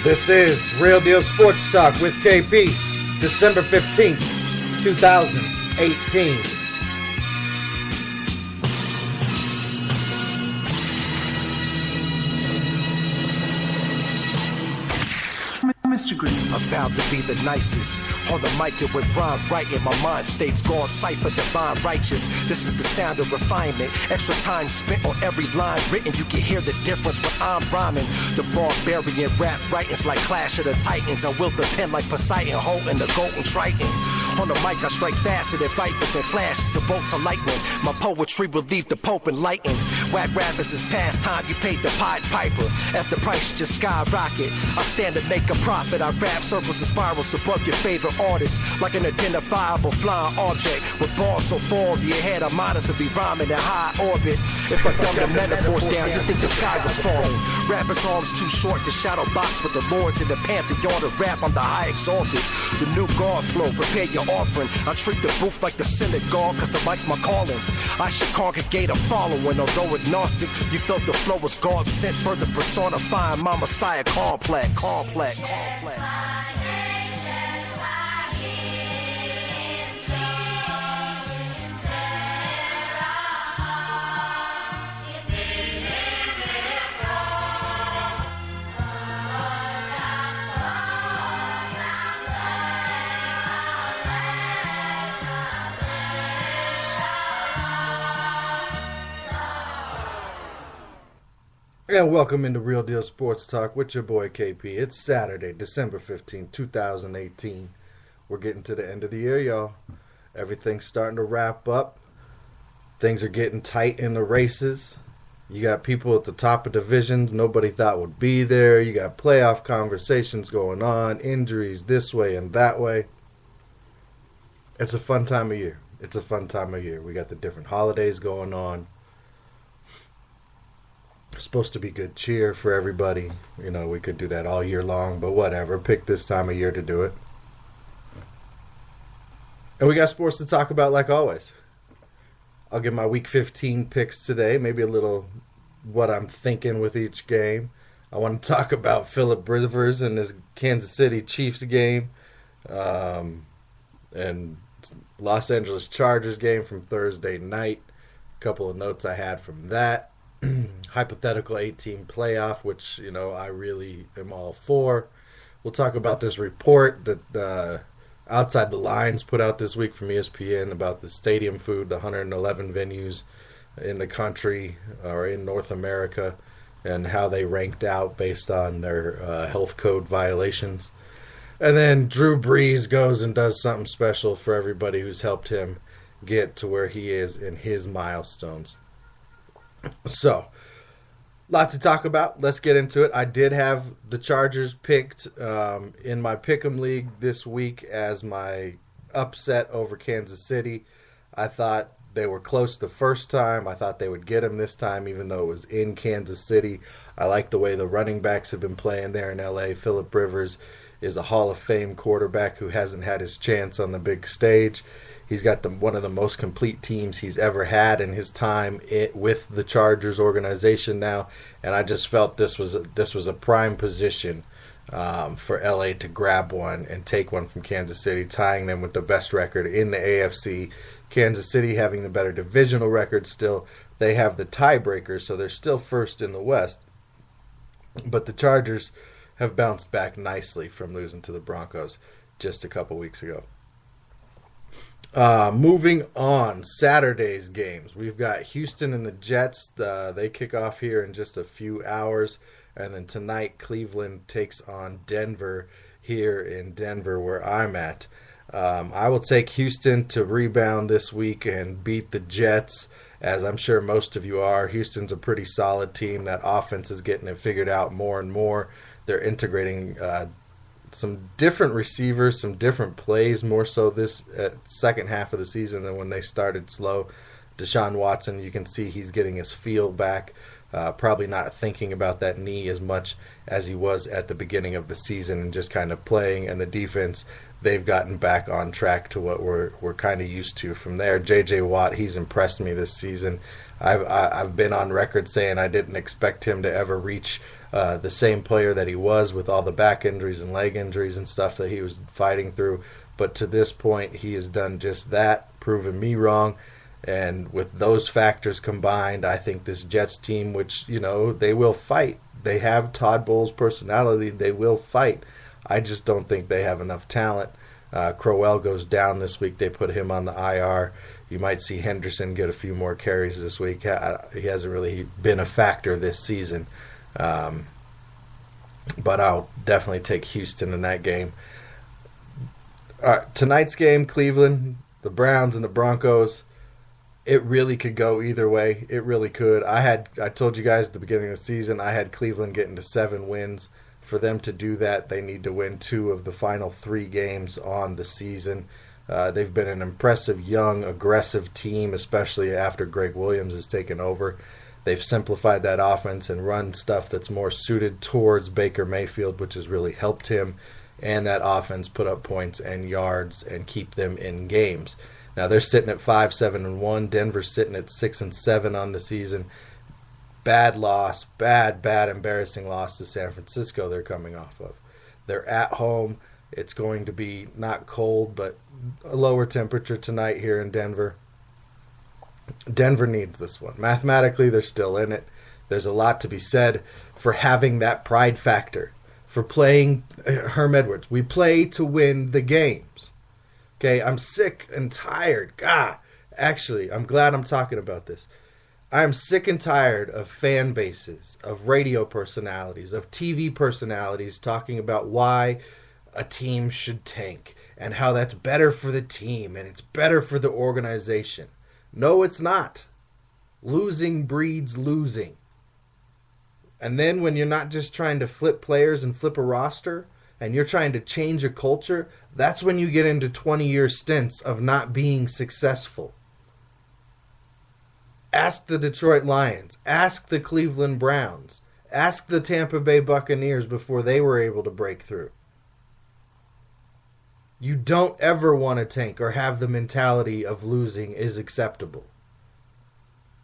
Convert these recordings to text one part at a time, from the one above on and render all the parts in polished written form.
This is Real Deal Sports Talk with KP, December 15th, 2018. Mr. Green. I'm found to be the nicest. On the mic it with rhyme writing. My mind states gone cipher, divine righteous. This is the sound of refinement. Extra time spent on every line written. You can hear the difference when I'm rhyming. The barbarian rap writings like Clash of the Titans. I wield the pen like Poseidon holding the golden triton. On the mic I strike faster than vipers and flashes of bolts of lightning. My poetry will leave the Pope enlightened. Whack rappers is past time. You paid the Pied Piper as the price just skyrocket. I stand to make a profit. I rap circles and spirals above your favorite artist, like an identifiable flying object with balls so far over your head. I'm honest to be rhyming in high orbit. If I dumb the metaphors down, you think the sky was falling. Rappers' arms too short to shadow box with the lords in the pantheon of rap. I'm the high exalted, the new God flow. Prepare your offering. I treat the booth like the synagogue, cause the mic's my calling. I should congregate a following, although agnostic. You felt the flow was God sent, further personifying my Messiah complex. And welcome into Real Deal Sports Talk with your boy KP. It's Saturday, December 15th, 2018. We're getting to the end of the year, y'all. Everything's starting to wrap up. Things are getting tight in the races. You got people at the top of divisions nobody thought would be there. You got playoff conversations going on, injuries this way and that way. It's a fun time of year. We got the different holidays going on. Supposed to be good cheer for everybody. You know, we could do that all year long, but whatever. Pick this time of year to do it. And we got sports to talk about like always. I'll give my Week 15 picks today. Maybe a little what I'm thinking with each game. I want to talk about Phillip Rivers and his Kansas City Chiefs game. And Los Angeles Chargers game from Thursday night. A couple of notes I had from that. Hypothetical 8-team playoff, which, you know, I really am all for. We'll talk about this report that Outside the Lines put out this week from ESPN about the stadium food, the 111 venues in the country or in North America, and how they ranked out based on their health code violations. And then Drew Brees goes and does something special for everybody who's helped him get to where he is in his milestones. So, lot to talk about. Let's get into it. I did have the Chargers picked in my Pick'em League this week as my upset over Kansas City. I thought they were close the first time. I thought they would get him this time, even though it was in Kansas City. I like the way the running backs have been playing there in L.A. Phillip Rivers is a Hall of Fame quarterback who hasn't had his chance on the big stage. He's got one of the most complete teams he's ever had in his time with the Chargers organization now, and I just felt this was a prime position for LA to grab one and take one from Kansas City, tying them with the best record in the AFC. Kansas City having the better divisional record still. They have the tiebreaker, so they're still first in the West. But the Chargers have bounced back nicely from losing to the Broncos just a couple weeks ago. Moving on, Saturday's games. We've got Houston and the Jets. They kick off here in just a few hours. And then tonight, Cleveland takes on Denver here in Denver, where I'm at. I will take Houston to rebound this week and beat the Jets, as I'm sure most of you are. Houston's a pretty solid team. That offense is getting it figured out more and more. They're integrating some different receivers, some different plays, more so this second half of the season than when they started slow. Deshaun Watson, you can see he's getting his feel back, probably not thinking about that knee as much as he was at the beginning of the season and just kind of playing. And the defense, they've gotten back on track to what we're kind of used to from there. J.J. Watt, he's impressed me this season. I've been on record saying I didn't expect him to ever reach the same player that he was with all the back injuries and leg injuries and stuff that he was fighting through. But to this point, he has done just that, proven me wrong. And with those factors combined, I think this Jets team, which, they will fight. They have Todd Bowles' personality. They will fight. I just don't think they have enough talent. Crowell goes down this week. They put him on the IR. You might see Henderson get a few more carries this week. He hasn't really been a factor this season. But I'll definitely take Houston in that game. All right, tonight's game, Cleveland, the Browns and the Broncos. It really could go either way. It really could. I told you guys at the beginning of the season, I had Cleveland getting to 7 wins. For them to do that, they need to win 2 of the final 3 games on the season. They've been an impressive, young, aggressive team, especially after Greg Williams has taken over. They've simplified that offense and run stuff that's more suited towards Baker Mayfield, which has really helped him. And that offense put up points and yards and keep them in games. Now they're sitting at 5-7-1. Denver's sitting at 6-7 on the season. Bad loss, bad, embarrassing loss to San Francisco they're coming off of. They're at home. It's going to be not cold, but a lower temperature tonight here in Denver. Denver needs this one. Mathematically, they're still in it. There's a lot to be said for having that pride factor, for playing Herm Edwards. We play to win the games. Okay, I'm sick and tired. God, actually, I'm glad I'm talking about this. I'm sick and tired of fan bases, of radio personalities, of TV personalities talking about why a team should tank and how that's better for the team and it's better for the organization. No, it's not. Losing breeds losing. And then when you're not just trying to flip players and flip a roster and you're trying to change a culture, that's when you get into 20-year stints of not being successful. Ask the Detroit Lions. Ask the Cleveland Browns. Ask the Tampa Bay Buccaneers before they were able to break through. You don't ever want to tank or have the mentality of losing is acceptable.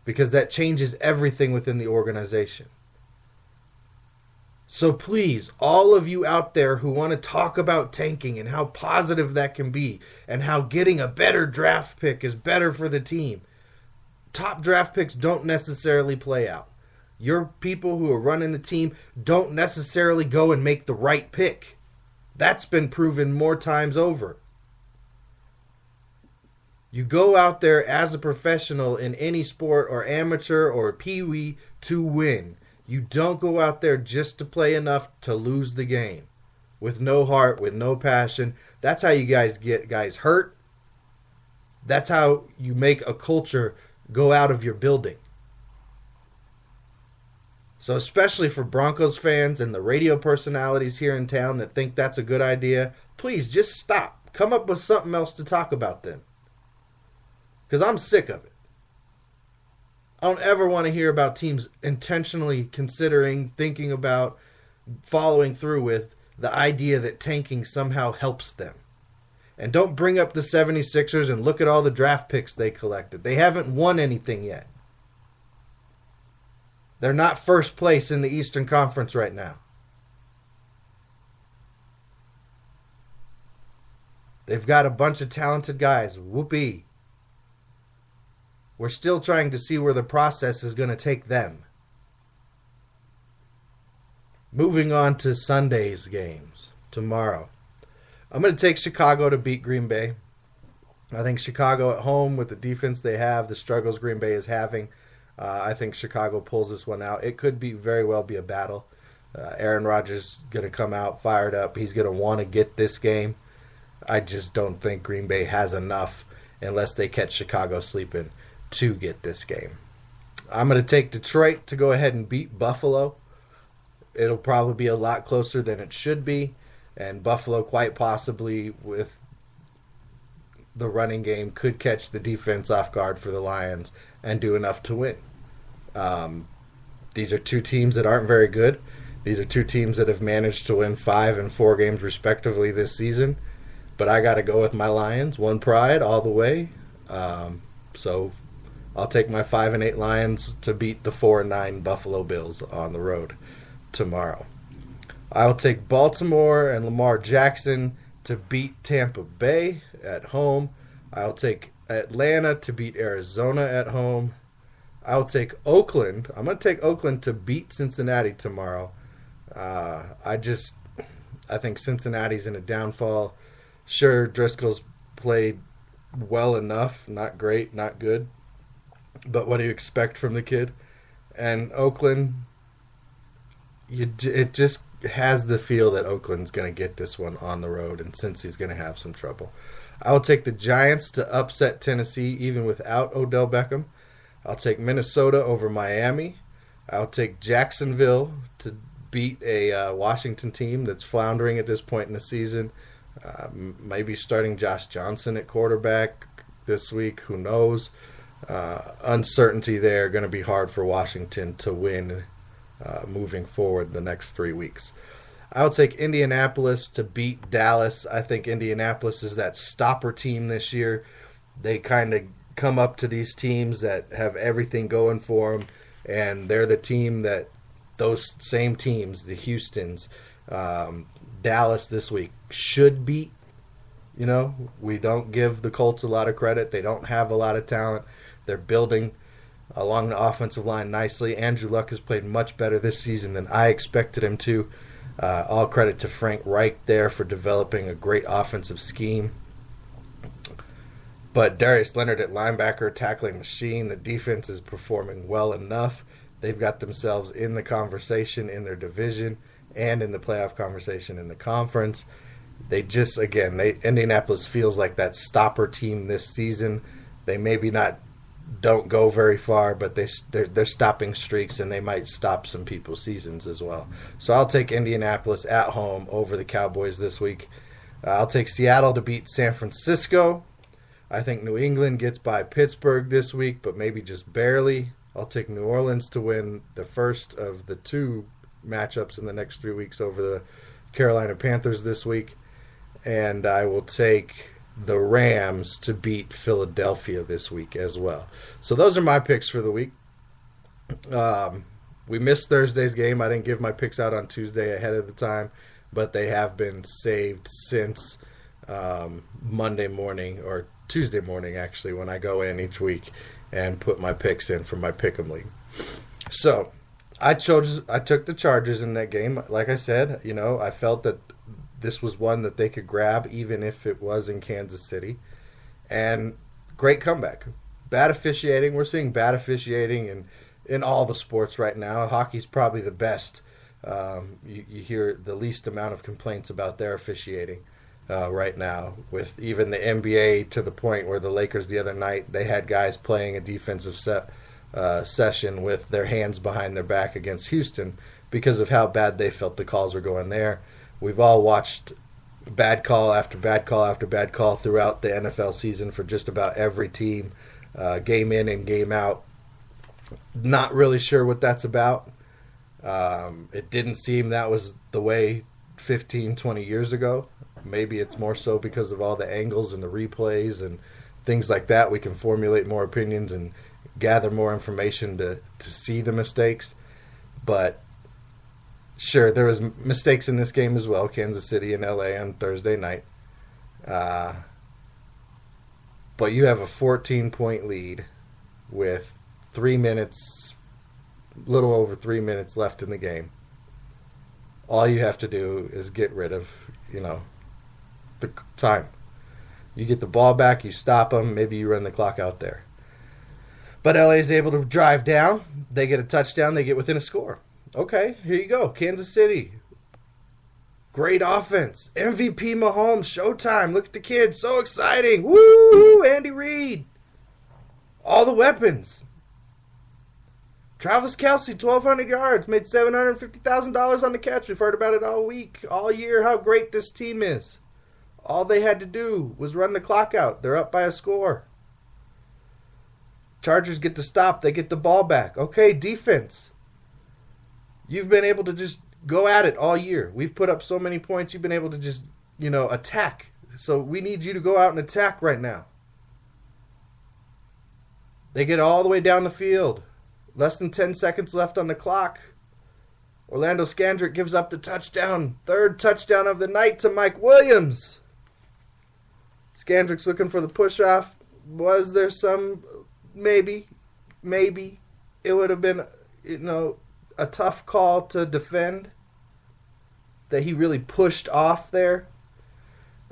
Because that changes everything within the organization. So please, all of you out there who want to talk about tanking and how positive that can be and how getting a better draft pick is better for the team, top draft picks don't necessarily play out. Your people who are running the team don't necessarily go and make the right pick. That's been proven more times over. You go out there as a professional in any sport or amateur or peewee to win. You don't go out there just to play enough to lose the game. With no heart, with no passion. That's how you guys get guys hurt. That's how you make a culture go out of your building. So especially for Broncos fans and the radio personalities here in town that think that's a good idea, please just stop. Come up with something else to talk about then. Because I'm sick of it. I don't ever want to hear about teams intentionally considering, thinking about, following through with the idea that tanking somehow helps them. And don't bring up the 76ers and look at all the draft picks they collected. They haven't won anything yet. They're not first place in the Eastern Conference right now. They've got a bunch of talented guys. Whoopee. We're still trying to see where the process is going to take them. Moving on to Sunday's games tomorrow. I'm going to take Chicago to beat Green Bay. I think Chicago at home with the defense they have, the struggles Green Bay is having, I think Chicago pulls this one out. It could be very well be a battle. Aaron Rodgers is going to come out fired up. He's going to want to get this game. I just don't think Green Bay has enough unless they catch Chicago sleeping to get this game. I'm going to take Detroit to go ahead and beat Buffalo. It'll probably be a lot closer than it should be, and Buffalo quite possibly with the running game could catch the defense off guard for the Lions and do enough to win. These are two teams that aren't very good. These are two teams that have managed to win 5 and 4 games respectively this season, but I got to go with my Lions, one pride all the way. So I'll take my 5 and 8 Lions to beat the 4 and 9 Buffalo Bills on the road. tomorrow. I'll take Baltimore and Lamar Jackson to beat Tampa Bay at home. I'll take Atlanta to beat Arizona at home. I'll take Oakland. I'm going to take Oakland to beat Cincinnati tomorrow. I think Cincinnati's in a downfall. Sure, Driscoll's played well enough. Not great, not good. But what do you expect from the kid? And Oakland, it just has the feel that Oakland's going to get this one on the road, and Cincy's going to have some trouble. I will take the Giants to upset Tennessee even without Odell Beckham. I'll take Minnesota over Miami. I'll take Jacksonville to beat a Washington team that's floundering at this point in the season. Maybe starting Josh Johnson at quarterback this week. Who knows? Uncertainty there. Going to be hard for Washington to win moving forward the next 3 weeks. I'll take Indianapolis to beat Dallas. I think Indianapolis is that stopper team this year. They kind of come up to these teams that have everything going for them, and they're the team that those same teams, the Houstons, Dallas this week, should beat. You know, we don't give the Colts a lot of credit. They don't have a lot of talent. They're building along the offensive line nicely. Andrew Luck has played much better this season than I expected him to. All credit to Frank Reich there for developing a great offensive scheme. But Darius Leonard at linebacker, tackling machine. The defense is performing well enough. They've got themselves in the conversation in their division and in the playoff conversation in the conference. They just, again, Indianapolis feels like that stopper team this season. They maybe don't go very far, but they're stopping streaks, and they might stop some people's seasons as well. So I'll take Indianapolis at home over the Cowboys this week. I'll take Seattle to beat San Francisco. I think New England gets by Pittsburgh this week, but maybe just barely. I'll take New Orleans to win the first of the 2 matchups in the next 3 weeks over the Carolina Panthers this week. And I will take the Rams to beat Philadelphia this week as well. So those are my picks for the week. We missed Thursday's game. I didn't give my picks out on Tuesday ahead of the time, but they have been saved since Monday morning, or Tuesday morning actually, when I go in each week and put my picks in for my Pick'em League. So I took the Chargers in that game. Like I said, I felt that this was one that they could grab even if it was in Kansas City. And great comeback. Bad officiating. We're seeing bad officiating in all the sports right now. Hockey's probably the best. You hear the least amount of complaints about their officiating right now, with even the NBA, to the point where the Lakers the other night, they had guys playing a defensive session with their hands behind their back against Houston because of how bad they felt the calls were going there. We've all watched bad call after bad call after bad call throughout the NFL season for just about every team, game in and game out. Not really sure what that's about. It didn't seem that was the way 15, 20 years ago. Maybe it's more so because of all the angles and the replays and things like that. We can formulate more opinions and gather more information to see the mistakes. But sure, there was mistakes in this game as well, Kansas City and LA on Thursday night. But you have a 14-point lead with 3 minutes, little over 3 minutes left in the game. All you have to do is get rid of, the time. You get the ball back, you stop them, maybe you run the clock out there. But LA is able to drive down. They get a touchdown, they get within a score. Okay, here you go. Kansas City. Great offense. MVP Mahomes, showtime. Look at the kid. So exciting. Woo! Andy Reid. All the weapons. Travis Kelce, 1,200 yards. Made $750,000 on the catch. We've heard about it all week, all year, how great this team is. All they had to do was run the clock out. They're up by a score. Chargers get the stop. They get the ball back. Okay, defense. You've been able to just go at it all year. We've put up so many points. You've been able to just, attack. So we need you to go out and attack right now. They get all the way down the field. Less than 10 seconds left on the clock. Orlando Scandrick gives up the touchdown. Third touchdown of the night to Mike Williams. Scandrick's looking for the push-off. Was there some? Maybe. It would have been, a tough call to defend. That he really pushed off there.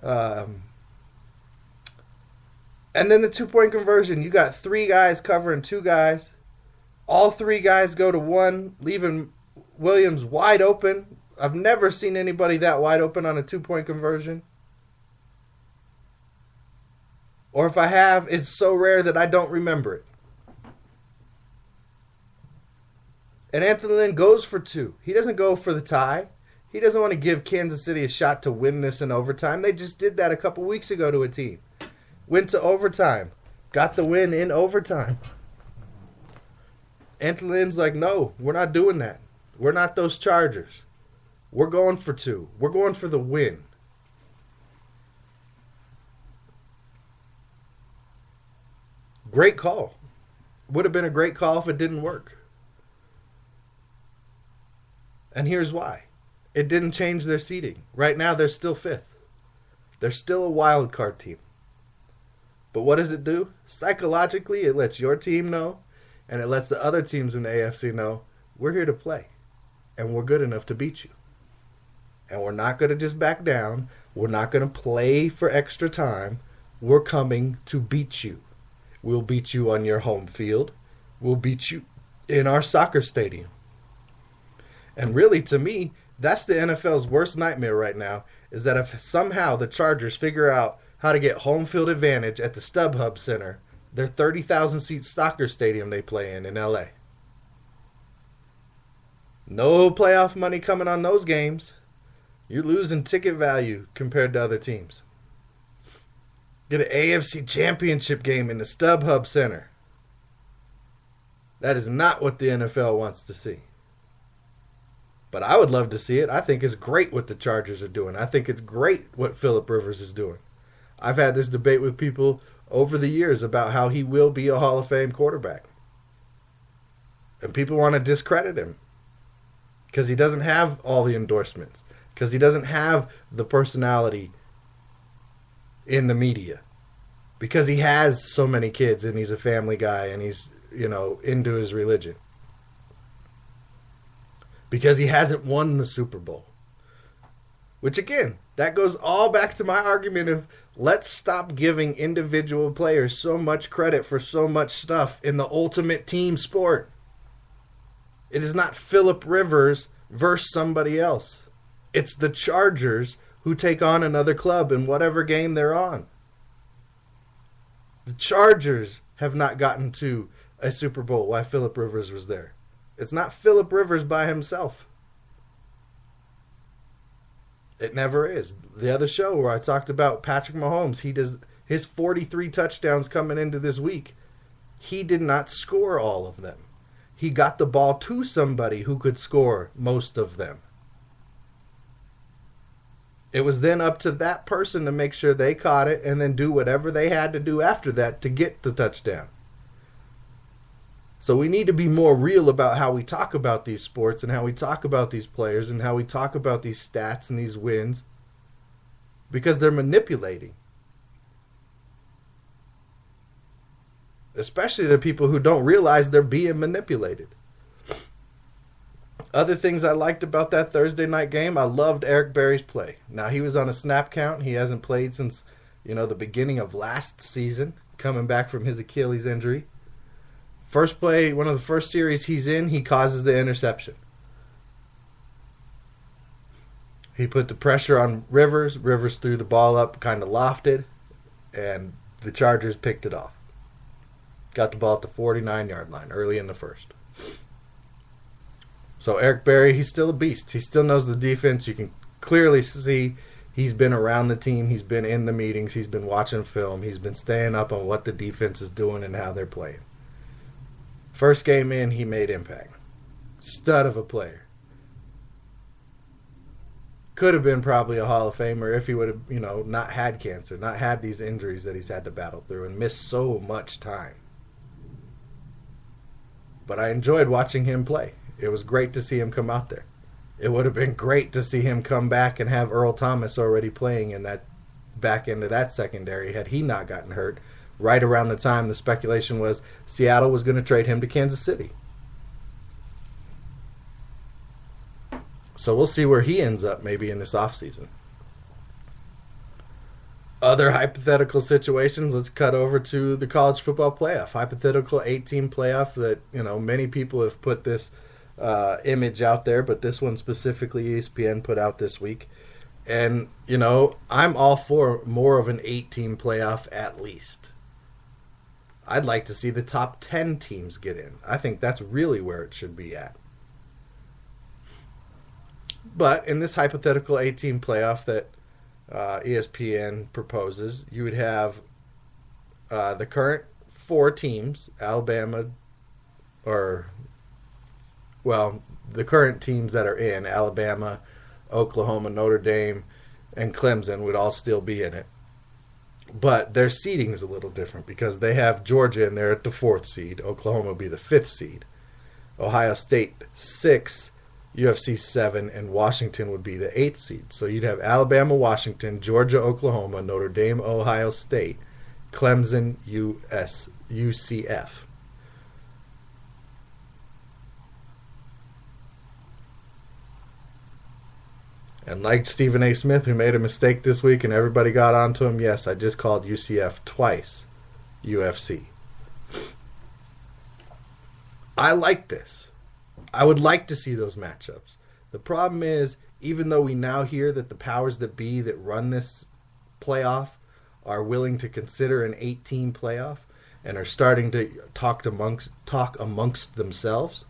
And then the 2-point conversion. You got 3 guys covering 2 guys. All 3 guys go to 1, leaving Williams wide open. I've never seen anybody that wide open on a 2-point conversion. Or if I have, it's so rare that I don't remember it. And Anthony Lynn goes for 2. He doesn't go for the tie. He doesn't want to give Kansas City a shot to win this in overtime. They just did that a couple weeks ago to a team. Went to overtime. Got the win in overtime. Anthony Lynn's like, no, we're not doing that. We're not those Chargers. We're going for 2. We're going for the win. Great call. Would have been a great call if it didn't work. And here's why. It didn't change their seeding. Right now, they're still 5th. They're still a wild card team. But what does it do? Psychologically, it lets your team know, and it lets the other teams in the AFC know, we're here to play, and we're good enough to beat you. And we're not going to just back down. We're not going to play for extra time. We're coming to beat you. We'll beat you on your home field. We'll beat you in our soccer stadium. And really, to me, that's the NFL's worst nightmare right now, is that if somehow the Chargers figure out how to get home field advantage at the StubHub Center, their 30,000-seat soccer stadium they play in LA. No playoff money coming on those games. You're losing ticket value compared to other teams. Get an AFC Championship game in the StubHub Center. That is not what the NFL wants to see. But I would love to see it. I think it's great what the Chargers are doing. I think it's great what Phillip Rivers is doing. I've had this debate with people over the years about how he will be a Hall of Fame quarterback. And people want to discredit him because he doesn't have all the endorsements, because he doesn't have the personality in the media, because he has so many kids and he's a family guy and he's, into his religion. Because he hasn't won the Super Bowl. Which, again, that goes all back to my argument of let's stop giving individual players so much credit for so much stuff in the ultimate team sport. It is not Phillip Rivers versus somebody else. It's the Chargers who take on another club in whatever game they're on. The Chargers have not gotten to a Super Bowl while Phillip Rivers was there. It's not Phillip Rivers by himself. It never is. The other show where I talked about Patrick Mahomes, he does his 43 touchdowns coming into this week. He did not score all of them. He got the ball to somebody who could score most of them. It was then up to that person to make sure they caught it and then do whatever they had to do after that to get the touchdown. So we need to be more real about how we talk about these sports and how we talk about these players and how we talk about these stats and these wins, because they're manipulating. Especially the people who don't realize they're being manipulated. Other things I liked about that Thursday night game, I loved Eric Berry's play. Now, he was on a snap count. He hasn't played since, the beginning of last season, coming back from his Achilles injury. First play, one of the first series he's in, he causes the interception. He put the pressure on Rivers. Rivers threw the ball up, kind of lofted, and the Chargers picked it off. Got the ball at the 49-yard line early in the first. So Eric Berry, he's still a beast. He still knows the defense. You can clearly see he's been around the team. He's been in the meetings. He's been watching film. He's been staying up on what the defense is doing and how they're playing. First game in, he made impact. Stud of a player. Could have been probably a Hall of Famer if he would have, not had cancer, not had these injuries that he's had to battle through and missed so much time. But I enjoyed watching him play. It was great to see him come out there. It would have been great to see him come back and have Earl Thomas already playing in that back end of that secondary had he not gotten hurt right around the time the speculation was Seattle was going to trade him to Kansas City. So we'll see where he ends up maybe in this offseason. Other hypothetical situations, let's cut over to the college football playoff. Hypothetical 8-team playoff that, many people have put this image out there, but this one specifically ESPN put out this week. And, I'm all for more of an 8-team playoff at least. I'd like to see the top 10 teams get in. I think that's really where it should be at. But in this hypothetical 8-team playoff that ESPN proposes, you would have the current 4 teams, the current teams that are in, Alabama, Oklahoma, Notre Dame, and Clemson would all still be in it. But their seeding is a little different because they have Georgia in there at the 4th seed. Oklahoma would be the 5th seed. Ohio State 6, UFC 7, and Washington would be the 8th seed. So you'd have Alabama, Washington, Georgia, Oklahoma, Notre Dame, Ohio State, Clemson, UCF. And like Stephen A. Smith, who made a mistake this week and everybody got onto him, yes, I just called UCF twice UFC. I like this. I would like to see those matchups. The problem is, even though we now hear that the powers that be that run this playoff are willing to consider an 8-team playoff and are starting to talk amongst themselves,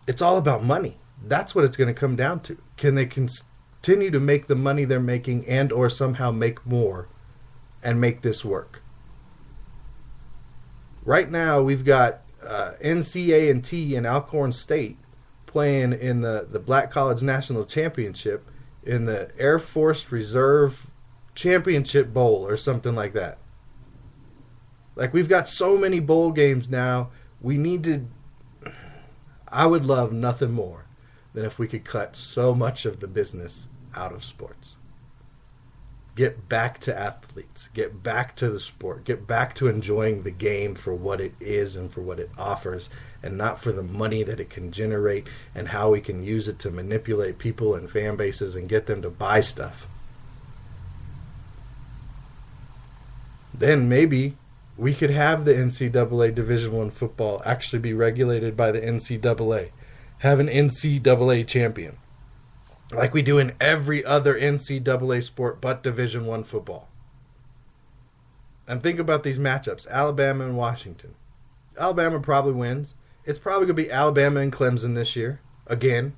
it's all about money. That's what it's going to come down to. Can they continue to make the money they're making and or somehow make more and make this work? Right now, we've got NCA&T and Alcorn State playing in the Black College National Championship in the Air Force Reserve Championship Bowl or something like that. Like, we've got so many bowl games now. I would love nothing more than if we could cut so much of the business out of sports. Get back to athletes. Get back to the sport. Get back to enjoying the game for what it is and for what it offers, and not for the money that it can generate and how we can use it to manipulate people and fan bases and get them to buy stuff. Then maybe we could have the NCAA Division I football actually be regulated by the NCAA. Have an NCAA champion, like we do in every other NCAA sport but Division I football. And think about these matchups, Alabama and Washington. Alabama probably wins. It's probably going to be Alabama and Clemson this year, again.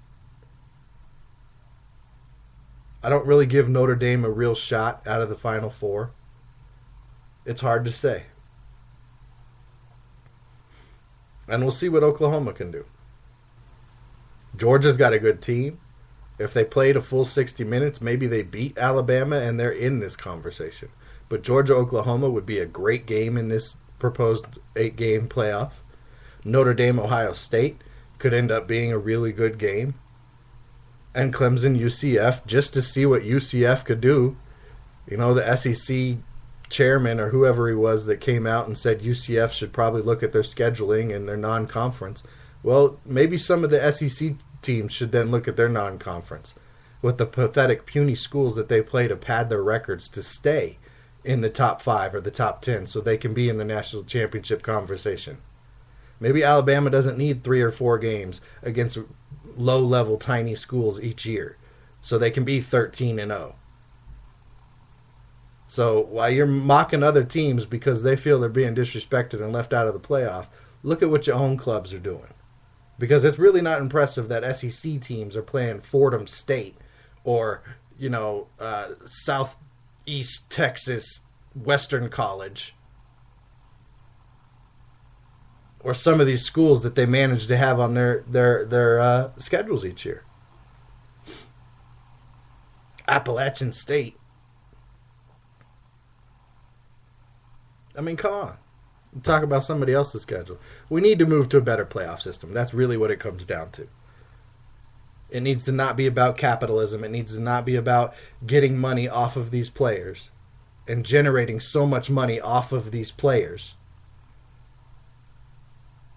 I don't really give Notre Dame a real shot out of the Final Four. It's hard to say. And we'll see what Oklahoma can do. Georgia's got a good team. If they played a full 60 minutes, maybe they beat Alabama and they're in this conversation. But Georgia-Oklahoma would be a great game in this proposed 8-game playoff. Notre Dame-Ohio State could end up being a really good game. And Clemson-UCF, just to see what UCF could do. The SEC chairman or whoever he was that came out and said UCF should probably look at their scheduling and their non-conference. Well, maybe some of the SEC teams should then look at their non-conference with the pathetic, puny schools that they play to pad their records to stay in the top 5 or the top 10 so they can be in the national championship conversation. Maybe Alabama doesn't need 3 or 4 games against low-level, tiny schools each year so they can be 13-0. So while you're mocking other teams because they feel they're being disrespected and left out of the playoff, look at what your own clubs are doing. Because it's really not impressive that SEC teams are playing Fordham State or, Southeast Texas Western College. Or some of these schools that they manage to have on their schedules each year. Appalachian State. I mean, come on. Talk about somebody else's schedule. We need to move to a better playoff system. That's really what it comes down to. It needs to not be about capitalism. It needs to not be about getting money off of these players and generating so much money off of these players.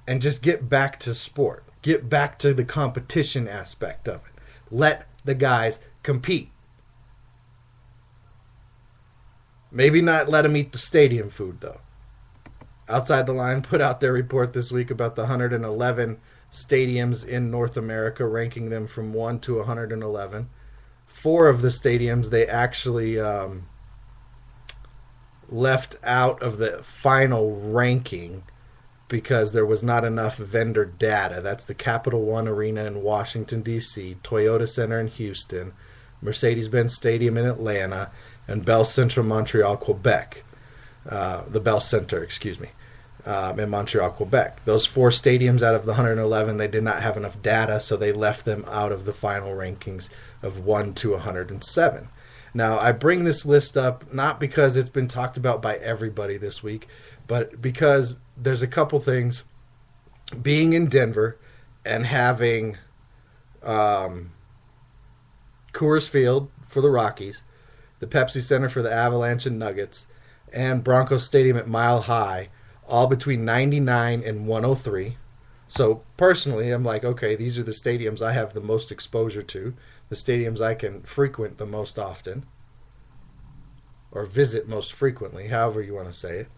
And just get back to sport. Get back to the competition aspect of it. Let the guys compete. Maybe not let them eat the stadium food, though. Outside the Line put out their report this week about the 111 stadiums in North America, ranking them from 1 to 111. 4 of the stadiums they actually left out of the final ranking because there was not enough vendor data. That's the Capital One Arena in Washington, D.C., Toyota Center in Houston, Mercedes-Benz Stadium in Atlanta, and Bell Centre, Montreal, Quebec. The Bell Centre, in Montreal, Quebec. Those 4 stadiums out of the 111, they did not have enough data, so they left them out of the final rankings of 1 to 107. Now, I bring this list up not because it's been talked about by everybody this week, but because there's a couple things. Being in Denver and having Coors Field for the Rockies, the Pepsi Center for the Avalanche and Nuggets, and Broncos Stadium at Mile High, all between 99 and 103. So personally, I'm like, okay, these are the stadiums I have the most exposure to, the stadiums I can frequent the most often, or visit most frequently, however you want to say it.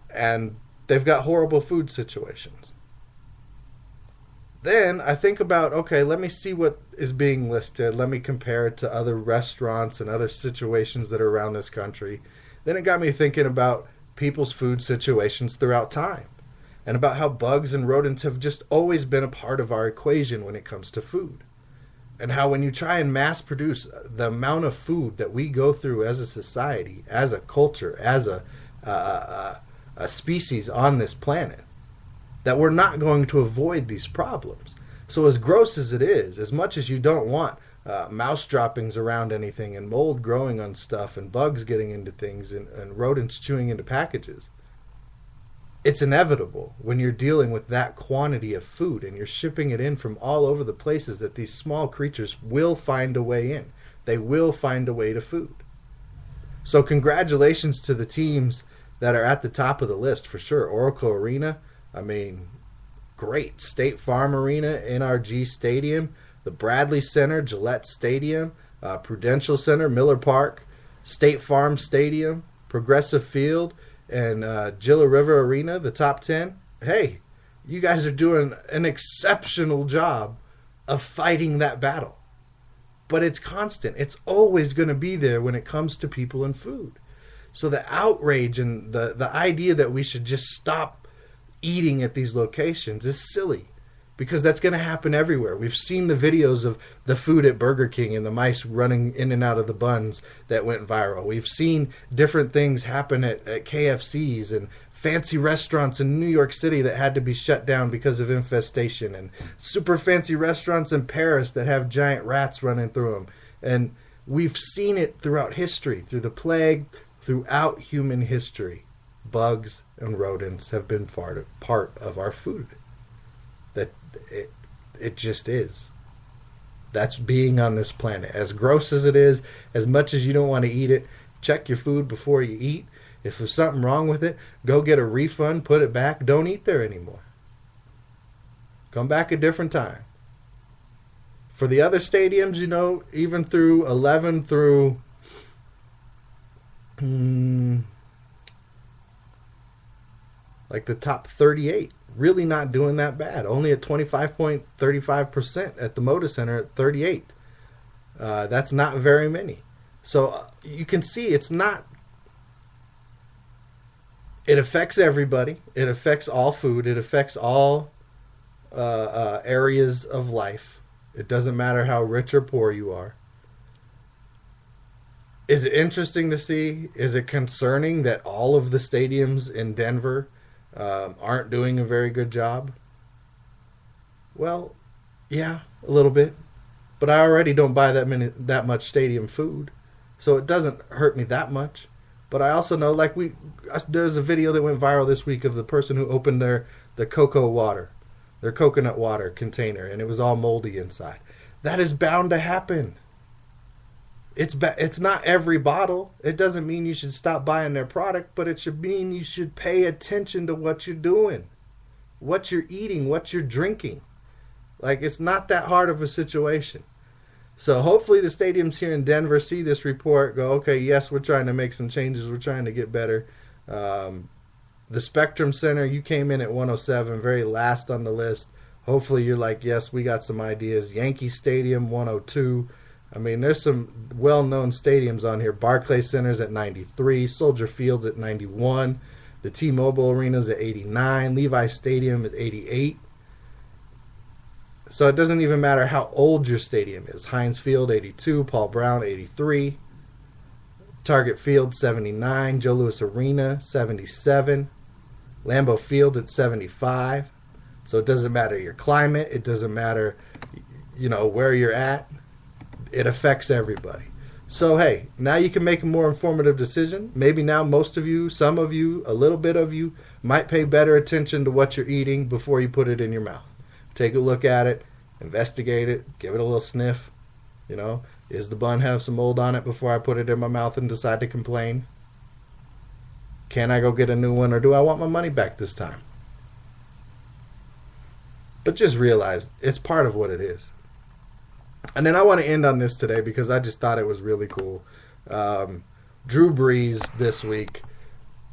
And they've got horrible food situations. Then I think about, okay, let me see what is being listed. Let me compare it to other restaurants and other situations that are around this country. Then it got me thinking about people's food situations throughout time and about how bugs and rodents have just always been a part of our equation when it comes to food. And how when you try and mass produce the amount of food that we go through as a society, as a culture, as a species on this planet, that we're not going to avoid these problems. So as gross as it is, as much as you don't want mouse droppings around anything and mold growing on stuff and bugs getting into things and rodents chewing into packages, it's inevitable when you're dealing with that quantity of food and you're shipping it in from all over the places that these small creatures will find a way in. They will find a way to food. So congratulations to the teams that are at the top of the list for sure. Oracle Arena, I mean, great. State Farm Arena, NRG Stadium, the Bradley Center, Gillette Stadium, Prudential Center, Miller Park, State Farm Stadium, Progressive Field, and Gila River Arena, the top 10. Hey, you guys are doing an exceptional job of fighting that battle. But it's constant. It's always going to be there when it comes to people and food. So the outrage and the idea that we should just stop eating at these locations is silly, because that's going to happen everywhere. We've seen the videos of the food at Burger King and the mice running in and out of the buns that went viral. We've seen different things happen at KFCs and fancy restaurants in New York City that had to be shut down because of infestation, and super fancy restaurants in Paris that have giant rats running through them. And we've seen it throughout history, through the plague, throughout human history. Bugs and rodents have been part of our food. That it just is. That's being on this planet. As gross as it is, as much as you don't want to eat it, check your food before you eat. If there's something wrong with it, go get a refund, put it back, don't eat there anymore. Come back a different time. For the other stadiums, even through 11 through like the top 38, really not doing that bad. Only at 25.35% at the Moda Center at 38th. That's not very many. So you can see it's not. It affects everybody. It affects all food. It affects all areas of life. It doesn't matter how rich or poor you are. Is it interesting to see? Is it concerning that all of the stadiums in Denver aren't doing a very good job? Well, yeah, a little bit. But I already don't buy that much stadium food, so it doesn't hurt me that much. But I also know, there's a video that went viral this week of the person who opened their coconut water container, and it was all moldy inside. That is bound to happen. It's not every bottle. It doesn't mean you should stop buying their product, but it should mean you should pay attention to what you're doing, what you're eating, what you're drinking. Like, it's not that hard of a situation. So hopefully the stadiums here in Denver see this report, go, okay, yes, we're trying to make some changes. We're trying to get better. The Spectrum Center, you came in at 107, very last on the list. Hopefully you're like, yes, we got some ideas. Yankee Stadium, 102. I mean, there's some well-known stadiums on here. Barclays Center's at 93. Soldier Field's at 91. The T-Mobile Arena's at 89. Levi Stadium at 88. So it doesn't even matter how old your stadium is. Heinz Field, 82. Paul Brown, 83. Target Field, 79. Joe Louis Arena, 77. Lambeau Field at 75. So it doesn't matter your climate. It doesn't matter, where you're at. It affects everybody. So, hey, now you can make a more informative decision. Maybe now most of you, some of you, a little bit of you might pay better attention to what you're eating before you put it in your mouth. Take a look at it, investigate it, give it a little sniff. Is the bun have some mold on it before I put it in my mouth and decide to complain? Can I go get a new one, or do I want my money back this time? But just realize it's part of what it is. And then I want to end on this today because I just thought it was really cool. Drew Brees this week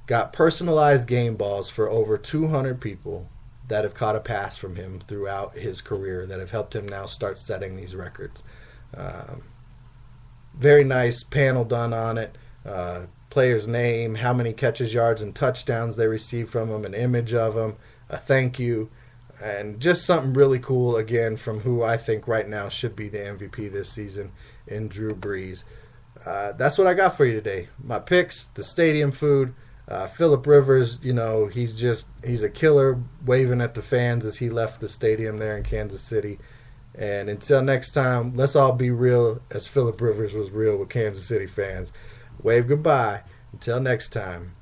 got personalized game balls for over 200 people that have caught a pass from him throughout his career that have helped him now start setting these records. Very nice panel done on it. Player's name, how many catches, yards, and touchdowns they received from him, an image of him, a thank you, and just something really cool, again, from who I think right now should be the MVP this season in Drew Brees. That's what I got for you today. My picks, the stadium food, Phillip Rivers, he's a killer, waving at the fans as he left the stadium there in Kansas City. And until next time, let's all be real as Phillip Rivers was real with Kansas City fans. Wave goodbye. Until next time.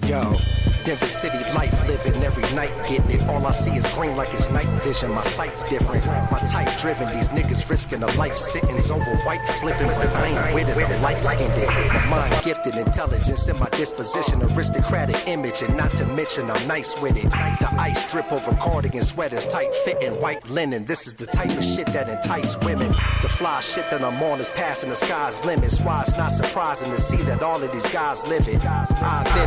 Yo, Denver City life living every night getting it. All I see is green like it's night vision. My sight's different. My type driven. These niggas risking a life sentence over white flipping. But I ain't with it. I'm light skinned. My mind gifted, intelligence in my disposition. Aristocratic image, and not to mention I'm nice with it. The ice drip over cardigan sweaters, tight fitting, white linen. This is the type of shit that entice women. The fly shit that I'm on is passing the sky's limits. Why it's not surprising to see that all of these guys live it. I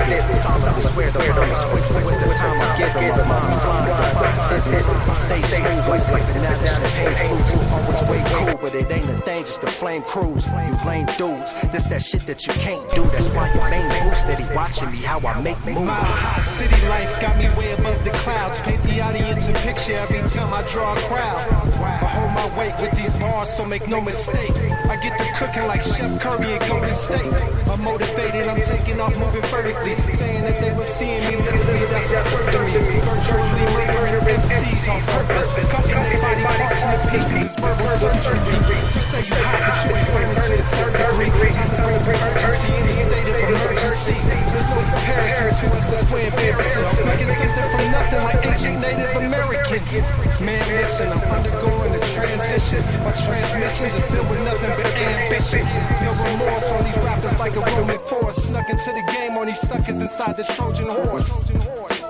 live it. Solemnly swear the promise quickly with the time I give it. My mind flying to find physics. I stay smooth like sipping out the champagne flutes. Always way cool, but it ain't a thing, just the flame cruise. You lame dudes, this that shit that you can't do. That's why your main boo steady watching me how I make moves. My hot city life got me way above the clouds. Paint the audience a picture every time I draw a crowd. I hold my weight with these bars, so make no mistake. I get to cooking like Chef Curry and Golden State. I'm motivated, I'm taking off, moving vertically. Saying that they were seeing me literally, that's absurd to me. Virtually murdering MCs on purpose. Cutting their body parts into pieces is verbal surgery. You say you hot, but you ain't burning to the third degree. Time to bring some urgency in the state of emergency. There's no comparison to us, that's way embarrassing. Making something from nothing like ancient Native Americans. Man, listen, I'm undergoing a transition. My transmissions are filled with nothing but ambition. No remorse on these rappers like a Roman force. Snuck into the game on these suckers inside the Trojan horse. Remorse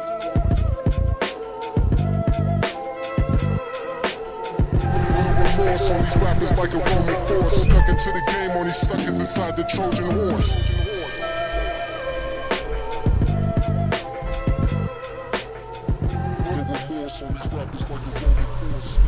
on these rappers like a Roman force. Snuck into the game on these suckers inside the Trojan horse. Remorse on these rappers like a Roman force.